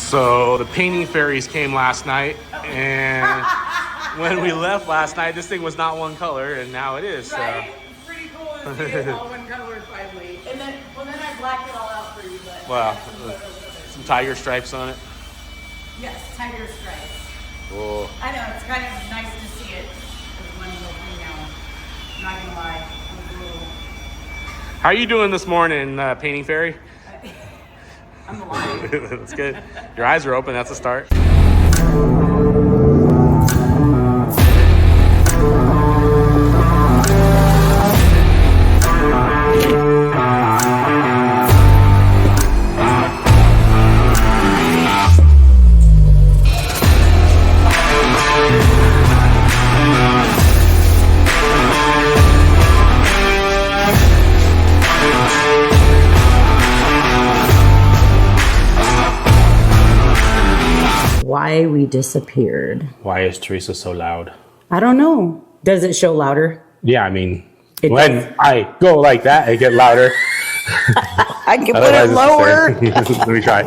So the painting fairies came last night, and when we left last night, this thing was not one color, and now it is. Right? Pretty cool to see it all one color finally. And then, then I blacked it all out for you, but wow, some tiger stripes on it. Yes, tiger stripes. Cool. I know, it's kind of nice to see it as one little thing now. I'm not gonna lie. How are you doing this morning, painting fairy? I'm alive. That's good. Your eyes are open. That's a start. Why we disappeared. Why is Teresa so loud? I don't know. Does it show louder? Yeah, I mean, when I go like that, I get louder. I can put it lower. Let me try.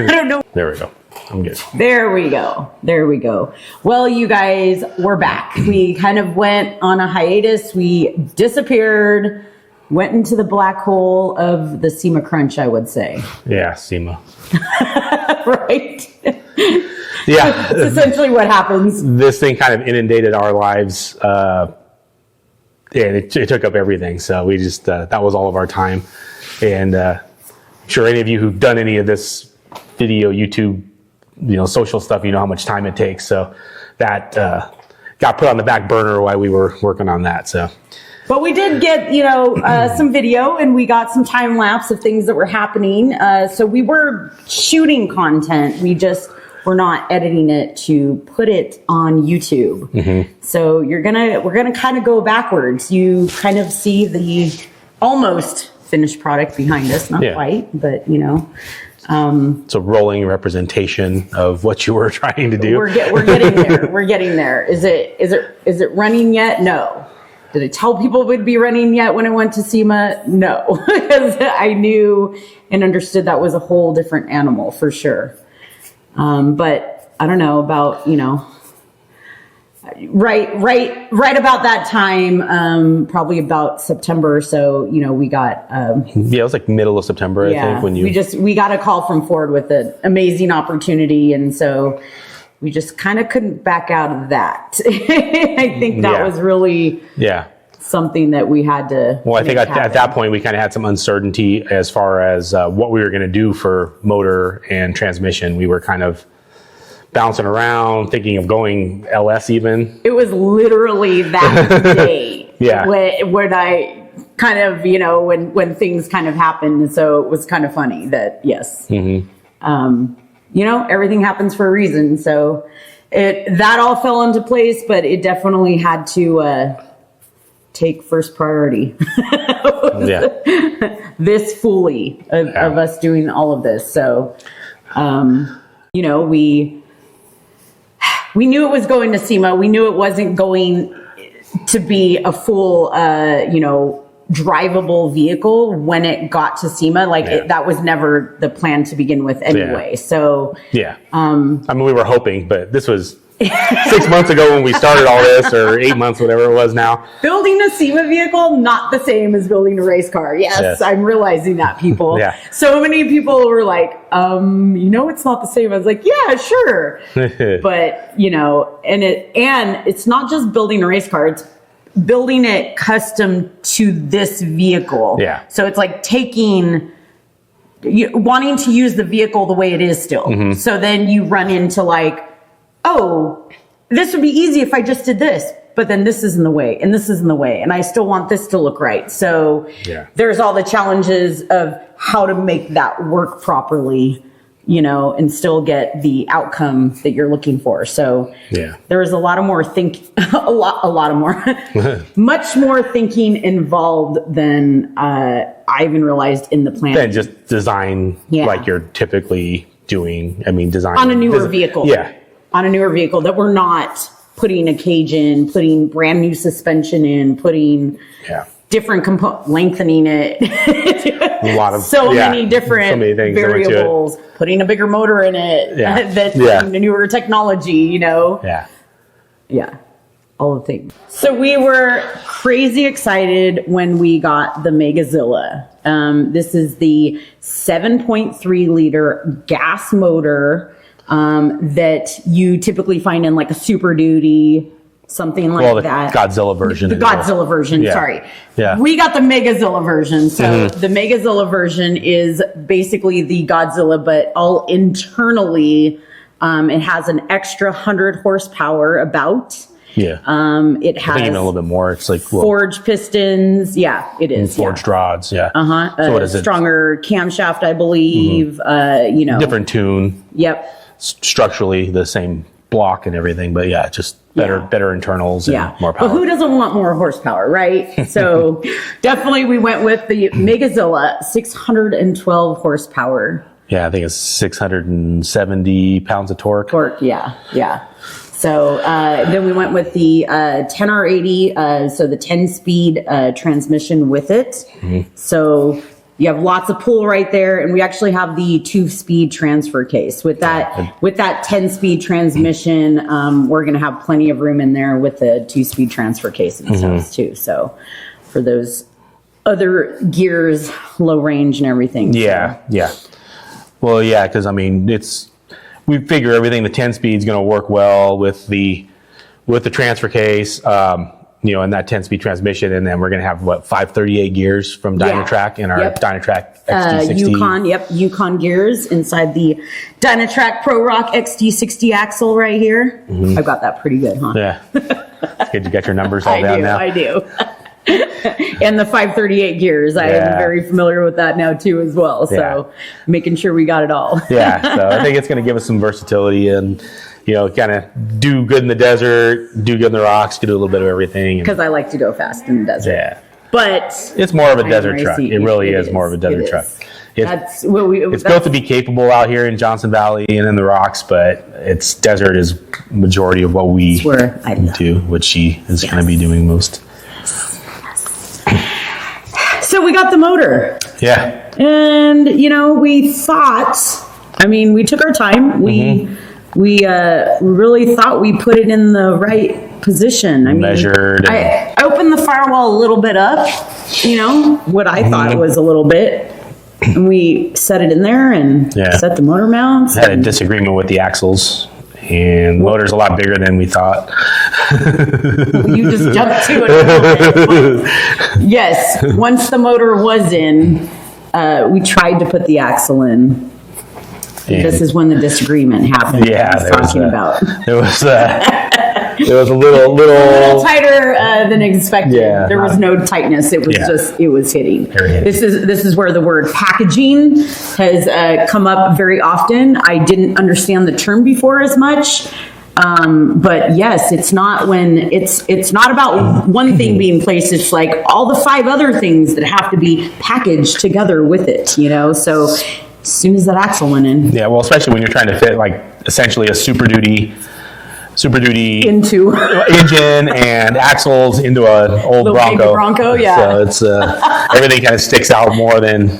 I don't know. There we go. I'm good. There we go. There we go. Well, you guys, we're back. We kind of went on a hiatus. We disappeared, went into the black hole of the SEMA crunch, I would say. Yeah, SEMA. Right? Yeah. That's essentially what happens. This thing kind of inundated our lives. And it took up everything. So we just, that was all of our time. And I'm sure any of you who've done any of this video, YouTube, social stuff, you know how much time it takes. So that got put on the back burner while we were working on that. So. But we did get, some video, and we got some time lapse of things that were happening. So we were shooting content. We just were not editing it to put it on YouTube. Mm-hmm. So we're gonna kind of go backwards. You kind of see the almost finished product behind us, not quite, but it's a rolling representation of what you were trying to do. We're getting there. We're getting there. Is it running yet? No. Did I tell people it would be running yet when I went to SEMA? No, because I knew and understood that was a whole different animal for sure. But I don't know about, right about that time, probably about September or so, we got, it was like middle of September, I think, when we got a call from Ford with an amazing opportunity. And so we just kind of couldn't back out of that. I think that was really something that we had to. Well, I think at that point we kind of had some uncertainty as far as what we were going to do for motor and transmission. We were kind of bouncing around, thinking of going LS even. It was literally that day when I kind of, when things kind of happened. And so it was kind of funny that, yes. Mm-hmm. Everything happens for a reason. So that all fell into place, but it definitely had to take first priority. This fully of us doing all of this. So, we knew it was going to SEMA. We knew it wasn't going to be a full, drivable vehicle when it got to SEMA. That was never the plan to begin with anyway. So I mean, we were hoping, but this was 6 months ago when we started all this, or 8 months, whatever it was now. Building a SEMA vehicle, not the same as building a race car. Yes. I'm realizing that, people. So many people were like, it's not the same. I was like, yeah, sure. But, and it's not just building a race car, it's building it custom to this vehicle. Yeah. So it's like wanting to use the vehicle the way it is still. Mm-hmm. So then you run into this would be easy if I just did this, but then this is in the way and this is in the way. And I still want this to look right. So there's all the challenges of how to make that work properly, and still get the outcome that you're looking for. So there was a lot of more much more thinking involved than I even realized in the plan. Than just design like you're typically doing. I mean, design on a newer vehicle. Yeah. On a newer vehicle that we're not putting a cage in, putting brand new suspension in, putting different lengthening it. A lot of many different so many things variables, putting a bigger motor in it, that's the newer technology, you know? Yeah. All the things. So we were crazy excited when we got the Megazilla. This is the 7.3 liter gas motor that you typically find in like a Super Duty, something like that. Godzilla version. The Godzilla version, sorry. Yeah. We got the Megazilla version. So the Megazilla version is basically the Godzilla, but all internally, it has an extra 100 horsepower about. Yeah. It has I think even a little bit more. It's like forged pistons. Yeah, it is. Forged rods. Yeah. So what is it? Stronger camshaft, I believe. You know, different tune. Yep. Structurally the same block and everything, but just better internals and more power. But who doesn't want more horsepower, right? So definitely we went with the Megazilla, 612 horsepower. Yeah, I think it's 670 pounds of torque. Yeah. So then we went with the 10R80, so the 10-speed transmission with it. So you have lots of pull right there, and we actually have the 2-speed transfer case. With that 10-speed transmission, we're going to have plenty of room in there with the 2-speed transfer case themselves too. So for those other gears, low range and everything. Yeah. Well, because I mean, we figure everything, the 10-speed is going to work well with the transfer case, and that 10-speed transmission, and then we're going to have 538 gears from Dynatrack in our Dynatrack XT60. Yukon gears inside the Dynatrack Pro Rock XT60 axle right here. I've got that pretty good, huh? Yeah. It's good you got your numbers all down now. I do. And the 538 gears, I am very familiar with that now too as well. So making sure we got it all. So I think it's going to give us some versatility and, kind of do good in the desert, do good in the rocks, do a little bit of everything. Because I like to go fast in the desert. Yeah. But it's more of a desert truck. It really is more of a desert truck. It's built to be capable out here in Johnson Valley and in the rocks, but it's desert is majority of what we do, what she is going to be doing most. So we got the motor. Yeah. And, we thought, we took our time. We really thought we put it in the right position. Measured. I opened the firewall a little bit up, what I thought was a little bit. And we set it in there and set the motor mounts. I had a disagreement with the axles. And the motor's a lot bigger than we thought. You just jumped to it a little bit. Yes, once the motor was in, we tried to put the axle in. And this is when the disagreement happened. Yeah, It was a little tighter than expected. Yeah, there was no tightness. It was it was hitting. This is where the word packaging has come up very often. I didn't understand the term before as much. But yes, it's not about one thing being placed. It's like all the 5 other things that have to be packaged together with it, So as soon as that axle went in. Yeah, well, especially when you're trying to fit essentially a Super Duty into engine and axles into an old Bronco. So it's everything kind of sticks out more than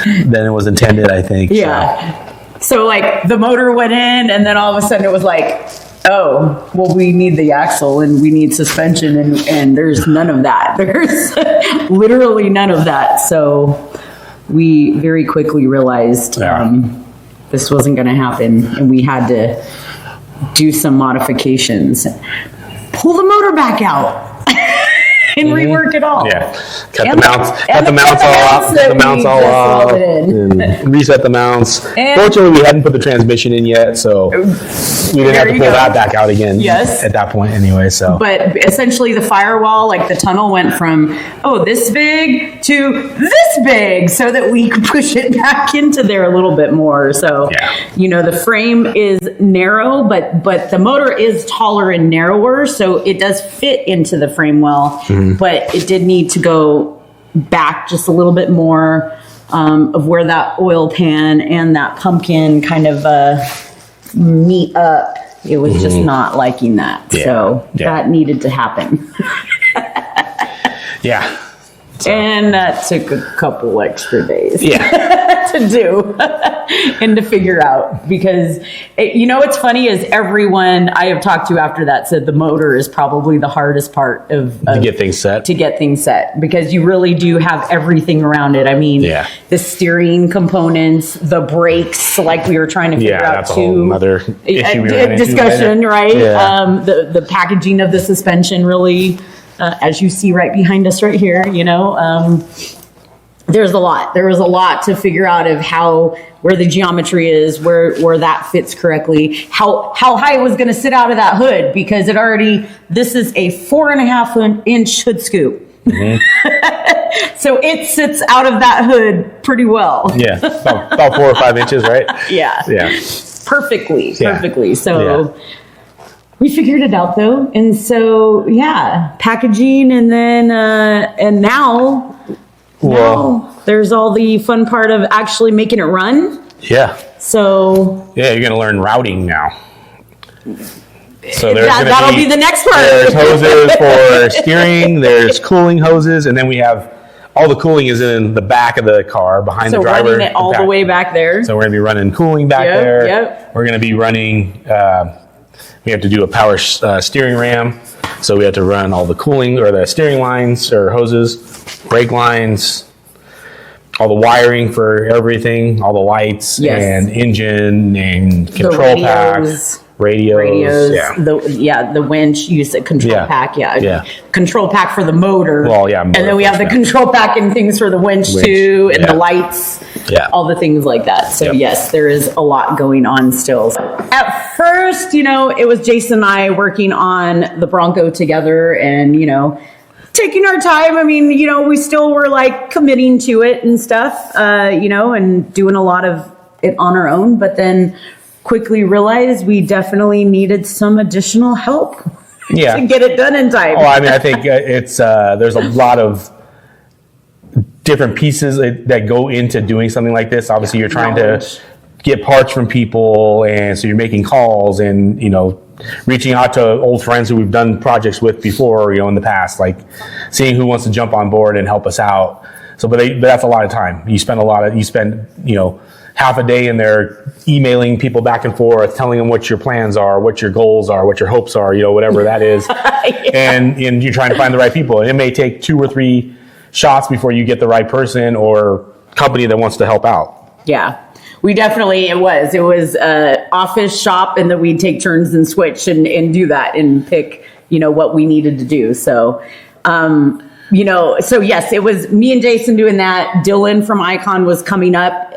it was intended, I think. Yeah. So the motor went in, and then all of a sudden it was like, oh, well, we need the axle and we need suspension, and there's none of that. There's literally none of that. So we very quickly realized this wasn't going to happen, and we had to do some modifications, pull the motor back out, and rework it all. Yeah, cut the mounts all off, and reset the mounts. Fortunately, we hadn't put the transmission in yet, so we didn't have to pull that back out again. Yes, at that point anyway. So, but essentially, the firewall, the tunnel, went from this big to this big, so that we could push it back into there a little bit more. So, the frame is narrow, but the motor is taller and narrower, so it does fit into the frame well. But it did need to go back just a little bit more of where that oil pan and that pumpkin kind of meet up. It was just not liking that. So that needed to happen. And that took a couple extra days Yeah. to do and to figure out, because what's funny is everyone I have talked to after that said the motor is probably the hardest part of to get things set, because you really do have everything around it. I mean, the steering components, the brakes, like we were trying to figure out that's too. a whole other issue we ran into discussion, later. right? Yeah. The packaging of the suspension really, as you see right behind us right here, there's a lot. There was a lot to figure out of where the geometry is, where that fits correctly, how high it was going to sit out of that hood, because this is a 4.5-inch hood scoop. Mm-hmm. So it sits out of that hood pretty well. Yeah, about 4 or 5 inches, right? Yeah. Perfectly. So we figured it out though. And so, packaging, and then, and now there's all the fun part of actually making it run. Yeah. So. Yeah, you're going to learn routing now. So that'll be the next part. There's hoses for steering, there's cooling hoses, and then we have all the cooling is in the back of the car behind the driver. So running it all the way back there. So we're going to be running cooling back there. Yep. We're going to be running, we have to do a power steering ram. So we have to run all the cooling or the steering lines or hoses, brake lines, all the wiring for everything, all the lights and engine and control packs. Radios, the winch, you said control pack, control pack for the motor. Well, and then we have the control pack and things for the winch too, and the lights, all the things like that. So yes, there is a lot going on still. At first, it was Jason and I working on the Bronco together, and taking our time. I mean, we still were like committing to it and stuff, and doing a lot of it on our own, but then quickly realized we definitely needed some additional help to get it done in time. Oh, I mean, I think it's there's a lot of different pieces that go into doing something like this. Obviously, you're trying to get parts from people, and so you're making calls and reaching out to old friends who we've done projects with before, in the past, like seeing who wants to jump on board and help us out. So, but that's a lot of time. You spend half a day in there emailing people back and forth, telling them what your plans are, what your goals are, what your hopes are, whatever that is. and you're trying to find the right people. And it may take 2 or 3 shots before you get the right person or company that wants to help out. Yeah. We definitely, it was office shop, and then we'd take turns and switch and do that and pick, what we needed to do. So, so yes, it was me and Jason doing that. Dylan from Icon was coming up,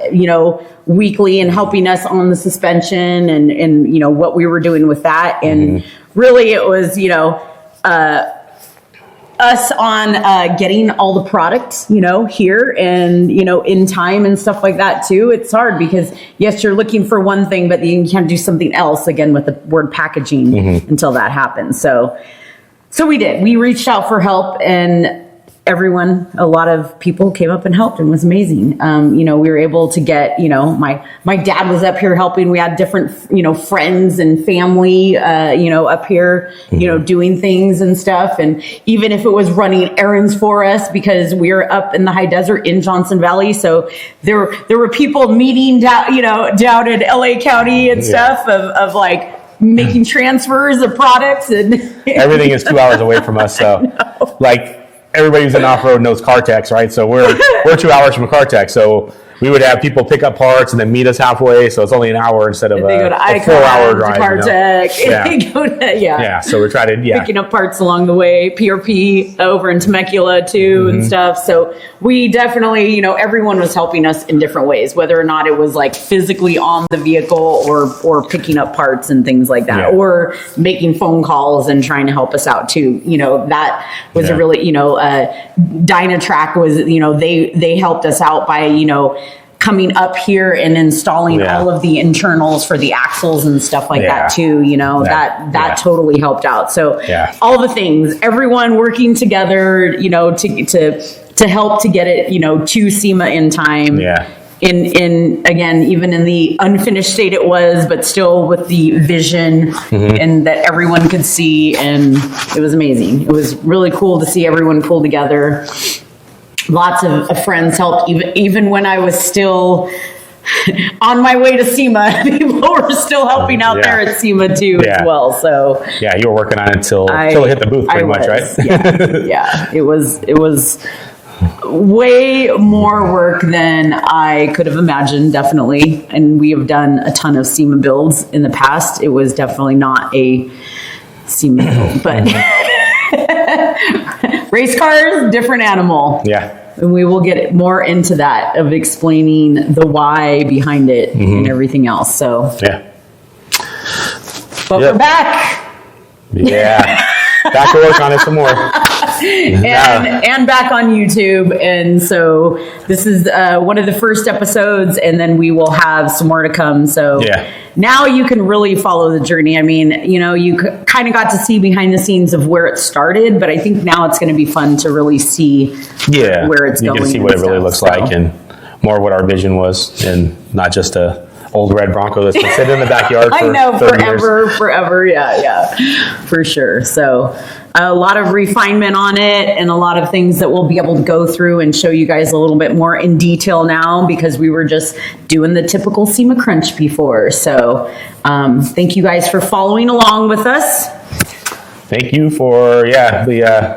weekly and helping us on the suspension and what we were doing with that. And really it was, us on getting all the products, here and, in time and stuff like that too. It's hard because yes, you're looking for one thing, but you can't do something else again with the word packaging until that happens. So we did. We reached out for help, and a lot of people came up and helped, and it was amazing. We were able to get, my dad was up here helping. We had different, friends and family, up here, doing things and stuff. And even if it was running errands for us, because we were up in the high desert in Johnson Valley. So there were people meeting down in LA County and stuff of like, making transfers of products, and everything is 2 hours away from us. So like everybody who's in off-road knows Cartex, right? So we're 2 hours from Cartex. So we would have people pick up parts and then meet us halfway. So it's only an hour instead of a 4-hour drive. Cartex. So we're trying to picking up parts along the way. PRP over in Temecula too and stuff. So we definitely, everyone was helping us in different ways, whether or not it was like physically on the vehicle or picking up parts and things like that, or making phone calls and trying to help us out too. That was a really, Dynatrack was, they helped us out by, coming up here and installing all of the internals for the axles and stuff like that too. That totally helped out. So all the things, everyone working together, to help to get it, to SEMA in time. In again, even in the unfinished state it was, but still with the vision and that everyone could see, and it was amazing. It was really cool to see everyone pull together. lots of friends helped, even when I was still on my way to SEMA. People were still helping out there at SEMA too as well. So yeah, you were working on it until it hit the booth pretty much, right? Yeah, it was way more work than I could have imagined, definitely. And we have done a ton of SEMA builds in the past. It was definitely not a SEMA build, but race cars, different animal. Yeah. And we will get more into that, of explaining the why behind it and everything else. So yeah. But we're back. Yeah. Back to work on it some more. And back on YouTube. And so this is one of the first episodes, and then we will have some more to come. So now you can really follow the journey. I mean, you know, you kind of got to see behind the scenes of where it started, but I think now it's going to be fun to really see where it's going. You can see what it really looks like, and more what our vision was, and not just a old red Bronco that's been sitting in the backyard for I know, 30 years. forever. Yeah, for sure. So a lot of refinement on it, and a lot of things that we'll be able to go through and show you guys a little bit more in detail now, because we were just doing the typical SEMA crunch before. So thank you guys for following along with us. Thank you for,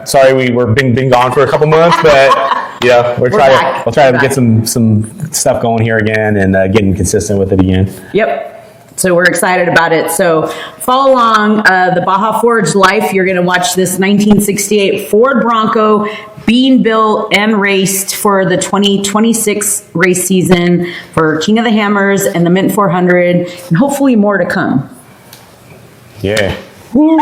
sorry we were been gone for a couple months, but we'll try to get some stuff going here again, and getting consistent with it again. Yep. So we're excited about it. So follow along the Baja Forged life. You're going to watch this 1968 Ford Bronco being built and raced for the 2026 race season for King of the Hammers and the Mint 400, and hopefully more to come. Yeah. Woo.